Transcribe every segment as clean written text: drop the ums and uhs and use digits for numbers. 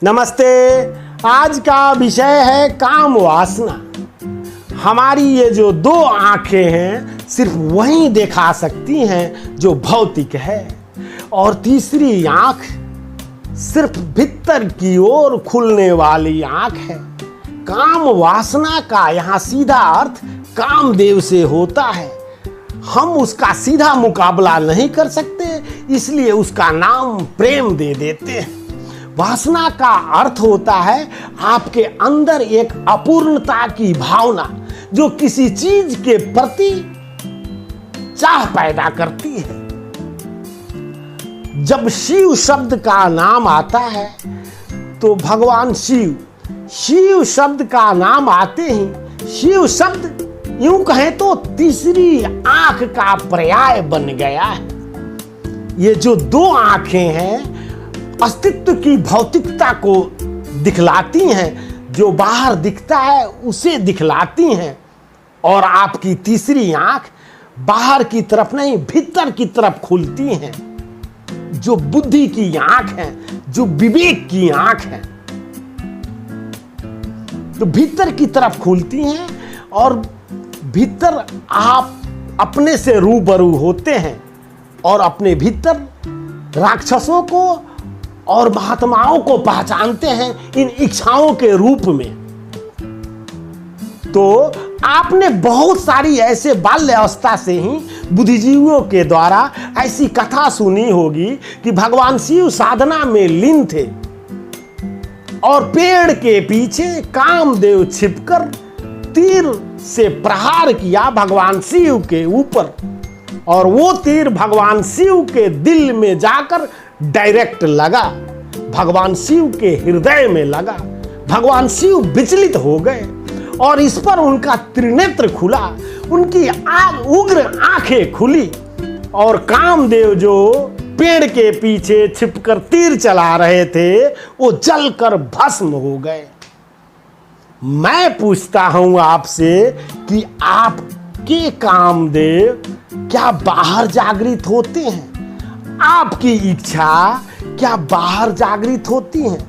नमस्ते। आज का विषय है काम वासना। हमारी ये जो दो आंखें हैं सिर्फ वही दिखा सकती हैं जो भौतिक है, और तीसरी आंख सिर्फ भीतर की ओर खुलने वाली आंख है। काम वासना का यहाँ सीधा अर्थ कामदेव से होता है। हम उसका सीधा मुकाबला नहीं कर सकते, इसलिए उसका नाम प्रेम दे देते हैं। वासना का अर्थ होता है आपके अंदर एक अपूर्णता की भावना जो किसी चीज के प्रति चाह पैदा करती है। जब शिव शब्द का नाम आता है तो भगवान शिव शब्द का नाम आते ही शिव शब्द यूं कहें तो तीसरी आंख का पर्याय बन गया है। ये जो दो आंखें हैं अस्तित्व की भौतिकता को दिखलाती हैं, जो बाहर दिखता है उसे दिखलाती हैं, और आपकी तीसरी आंख बाहर की तरफ नहीं भीतर की तरफ खुलती हैं, जो बुद्धि की आंख है, जो विवेक की आंख है, जो भीतर की तरफ खुलती हैं। और भीतर आप अपने से रूबरू होते हैं और अपने भीतर राक्षसों को और महात्माओं को पहचानते हैं इन इच्छाओं के रूप में। तो आपने बहुत सारी ऐसे बाल्य अवस्था से ही बुद्धिजीवियों के द्वारा ऐसी कथा सुनी होगी कि भगवान शिव साधना में लीन थे और पेड़ के पीछे कामदेव छिपकर तीर से प्रहार किया भगवान शिव के ऊपर, और वो तीर भगवान शिव के दिल में जाकर डायरेक्ट लगा, भगवान शिव के हृदय में लगा। भगवान शिव विचलित हो गए और इस पर उनका त्रिनेत्र खुला, उनकी उग्र आंखें खुली, और कामदेव जो पेड़ के पीछे छिपकर तीर चला रहे थे वो जलकर भस्म हो गए। मैं पूछता हूं आपसे कि आपके कामदेव क्या बाहर जागृत होते हैं? आपकी इच्छा क्या बाहर जागृत होती हैं?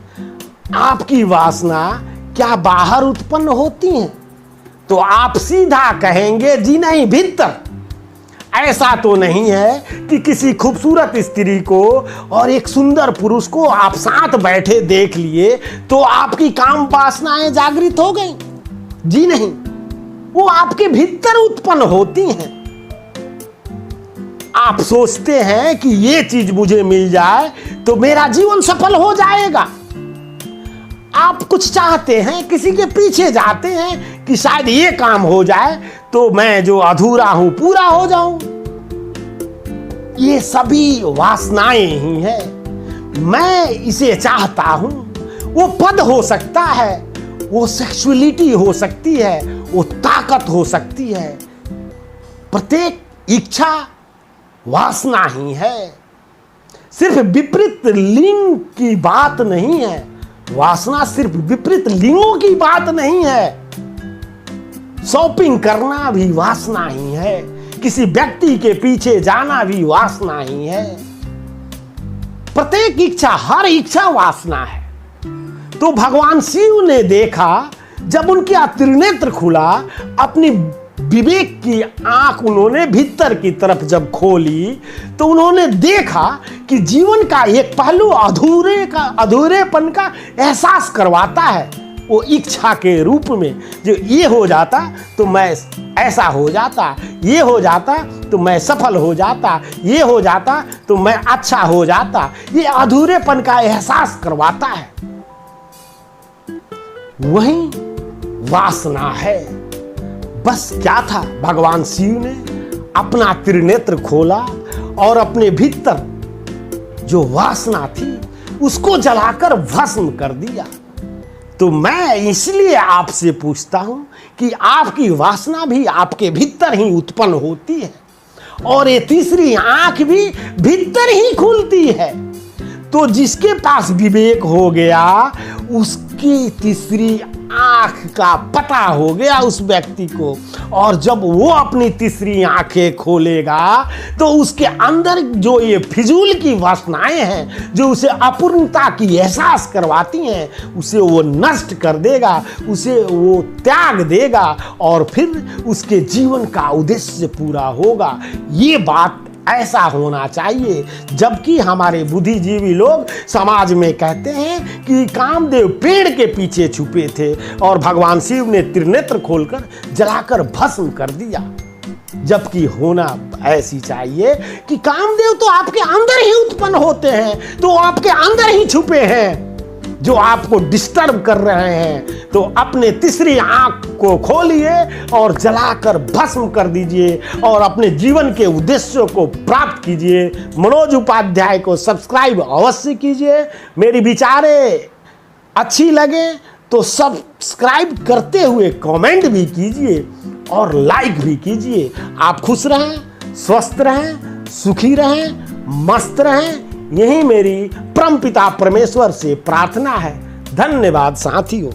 आपकी वासना क्या बाहर उत्पन्न होती हैं? तो आप सीधा कहेंगे जी नहीं, भीतर। ऐसा तो नहीं है कि किसी खूबसूरत स्त्री को और एक सुंदर पुरुष को आप साथ बैठे देख लिए तो आपकी काम वासनाएं जागृत हो गई। जी नहीं, वो आपके भीतर उत्पन्न होती हैं। आप सोचते हैं कि ये चीज मुझे मिल जाए तो मेरा जीवन सफल हो जाएगा। आप कुछ चाहते हैं, किसी के पीछे जाते हैं कि शायद ये काम हो जाए तो मैं जो अधूरा हूं पूरा हो जाऊं। ये सभी वासनाएं ही हैं। मैं इसे चाहता हूं। वो पद हो सकता है, वो सेक्सुअलिटी हो सकती है, वो ताकत हो सकती है। प्रत्येक इच्छा वासना ही है। सिर्फ विपरीत लिंग की बात नहीं है। वासना सिर्फ विपरीत लिंगों की बात नहीं है। शॉपिंग करना भी वासना ही है। किसी व्यक्ति के पीछे जाना भी वासना ही है। प्रत्येक इच्छा, हर इच्छा वासना है। तो भगवान शिव ने देखा, जब उनका त्रिनेत्र खुला, अपनी विवेक की आंख उन्होंने भीतर की तरफ जब खोली तो उन्होंने देखा कि जीवन का एक पहलू अधूरेपन का एहसास करवाता है। वो इच्छा के रूप में जो ये हो जाता तो मैं ऐसा हो जाता, ये हो जाता तो मैं सफल हो जाता, ये हो जाता तो मैं अच्छा हो जाता, ये अधूरेपन का एहसास करवाता है। वही वासना है। बस क्या था, भगवान शिव ने अपना त्रिनेत्र खोला और अपने भीतर जो वासना थी उसको जलाकर भस्म कर दिया। तो मैं इसलिए आपसे पूछता हूं कि आपकी वासना भी आपके भीतर ही उत्पन्न होती है, और ये तीसरी आंख भी भीतर ही खुलती है। तो जिसके पास विवेक हो गया उसकी तीसरी आंख का पता हो गया उस व्यक्ति को, और जब वो अपनी तीसरी आंखें खोलेगा तो उसके अंदर जो ये फिजूल की वासनाएं हैं जो उसे अपूर्णता की एहसास करवाती हैं, उसे वो नष्ट कर देगा, उसे वो त्याग देगा और फिर उसके जीवन का उद्देश्य पूरा होगा। ये बात ऐसा होना चाहिए। जबकि हमारे बुद्धिजीवी लोग समाज में कहते हैं कि कामदेव पेड़ के पीछे छुपे थे और भगवान शिव ने त्रिनेत्र खोलकर जलाकर भस्म कर दिया। जबकि होना ऐसी चाहिए कि कामदेव तो आपके अंदर ही उत्पन्न होते हैं, तो आपके अंदर ही छुपे हैं जो आपको डिस्टर्ब कर रहे हैं। तो अपने तीसरी आंख को खोलिए और जलाकर भस्म कर दीजिए और अपने जीवन के उद्देश्यों को प्राप्त कीजिए। मनोज उपाध्याय को सब्सक्राइब अवश्य कीजिए। मेरी विचारें अच्छी लगे तो सब्सक्राइब करते हुए कमेंट भी कीजिए और लाइक भी कीजिए। आप खुश रहें, स्वस्थ रहें, सुखी रहें, मस्त रहें, यही मेरी परमपिता परमेश्वर से प्रार्थना है। धन्यवाद साथियों।